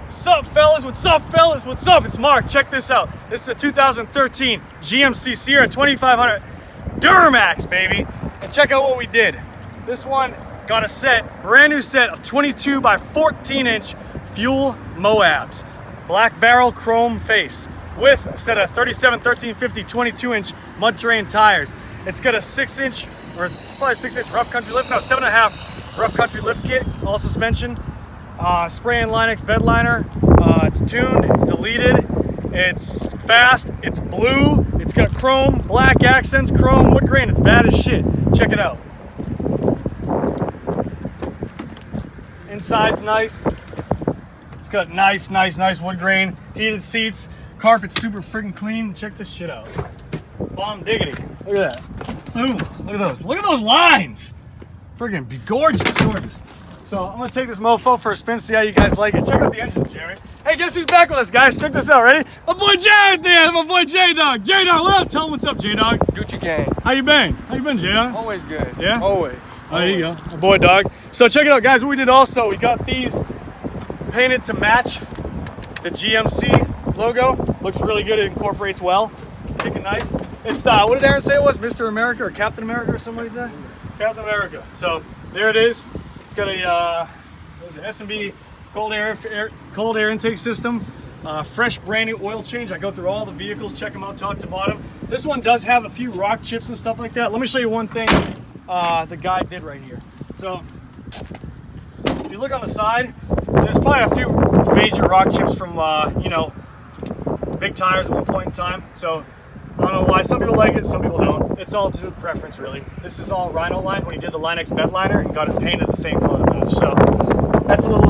Sup fellas, what's up fellas, what's up? It's Mark, check this out. This is a 2013 GMC Sierra 2500 Duramax, baby. And check out what we did. This one got a brand new set of 22 by 14 inch Fuel Moabs. Black barrel chrome face with a set of 37 1350 22 inch mud terrain tires. It's got a 6 inch, or probably 6 inch rough country lift, no 7.5 rough country lift kit, all suspension. Spray and Line X bedliner. It's tuned, it's deleted, it's fast, it's blue, it's got chrome, black accents, chrome, wood grain, it's bad as shit. Check it out. Inside's nice. It's got nice wood grain, heated seats, carpet's super freaking clean. Check this shit out. Bomb diggity. Look at that. Boom. Look at those. Look at those lines. Freaking be gorgeous, gorgeous. So I'm gonna take this mofo for a spin, see how you guys like it. Check out the engine, Jerry. Hey, guess who's back with us, guys? Check this out, ready? My boy Jared there, my boy J-Dog. J-Dog, what up? Tell him what's up, J-Dog. Gucci gang. How you been? How you been, J-Dog? Always good. Yeah? Always. Oh, there you go. My boy, dog. So check it out, guys. What we did also, we got these painted to match the GMC logo. Looks really good. It incorporates well. It's looking nice. It's, what did Aaron say it was? Mr. America or Captain America or something like that? Captain America. So there it is. It's got a what is it? S&B cold air intake system. Fresh brand new oil change. I go through all the vehicles, check them out top to bottom. This one does have a few rock chips and stuff like that. Let me show you one thing the guy did right here. So if you look on the side, there's probably a few major rock chips from you know, big tires at one point in time. So I don't know why some people like it, some people don't. It's all to preference, really. This is all Rhino lined when he did the Line X bedliner and got it painted the same color to match. So that's a little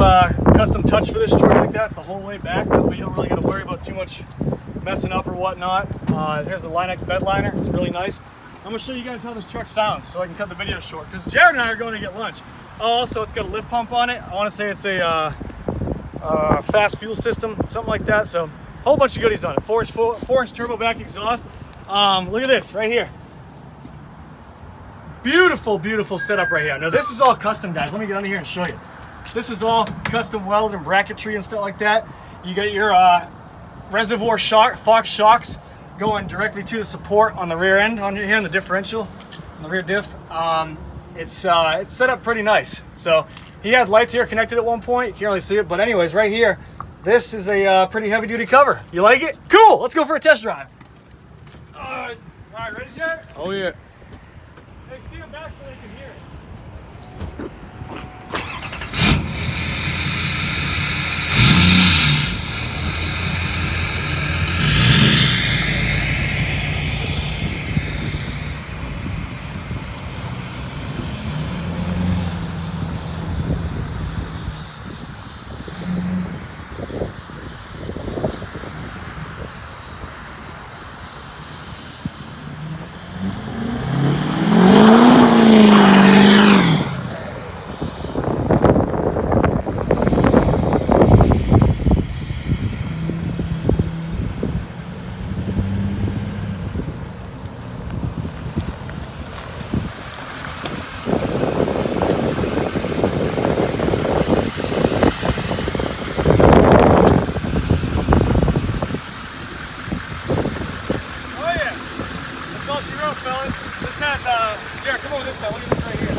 custom touch for this truck like that. It's the whole way back, but you don't really got to worry about too much messing up or whatnot. Here's the Line X bedliner. It's really nice. I'm gonna show you guys how this truck sounds so I can cut the video short, because Jared and I are going to get lunch. Oh, also it's got a lift pump on it. I want to say it's a FASS fuel system, something like that. So a whole bunch of goodies on it. 4-inch turbo back exhaust. Look at this right here. Beautiful setup right here. Now this is all custom, guys. Let me get under here and show you. This is all custom welded and bracketry and stuff like that. You got your reservoir Fox shocks going directly to the support on the rear end, on here in the differential, on the rear diff. It's set up pretty nice. So he had lights here connected at one point. You can't really see it, but anyways, right here, this is a pretty heavy duty cover. You like it? Cool. Let's go for a test drive. All right, ready, Jared? Oh yeah. Hey, stand back so they can hear it. Jared, come over this side. Look at this right here.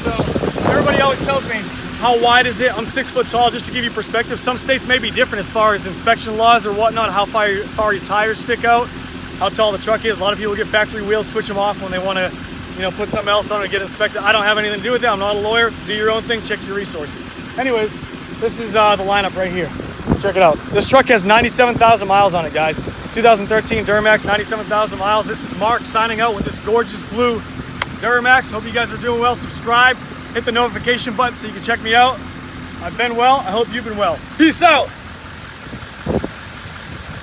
So everybody always tells me, how wide is it? I'm 6 foot tall. Just to give you perspective, some states may be different as far as inspection laws or whatnot, how far your tires stick out, how tall the truck is. A lot of people get factory wheels, switch them off when they want to, you know, put something else on it and get inspected. I don't have anything to do with that. I'm not a lawyer. Do your own thing. Check your resources. Anyways, this is the lineup right here. Check it out. This truck has 97,000 miles on it, guys. 2013 Duramax, 97,000 miles. This is Mark signing out with this gorgeous blue Duramax. Hope you guys are doing well. Subscribe, hit the notification button so you can check me out. I've been well. I hope you've been well. Peace out.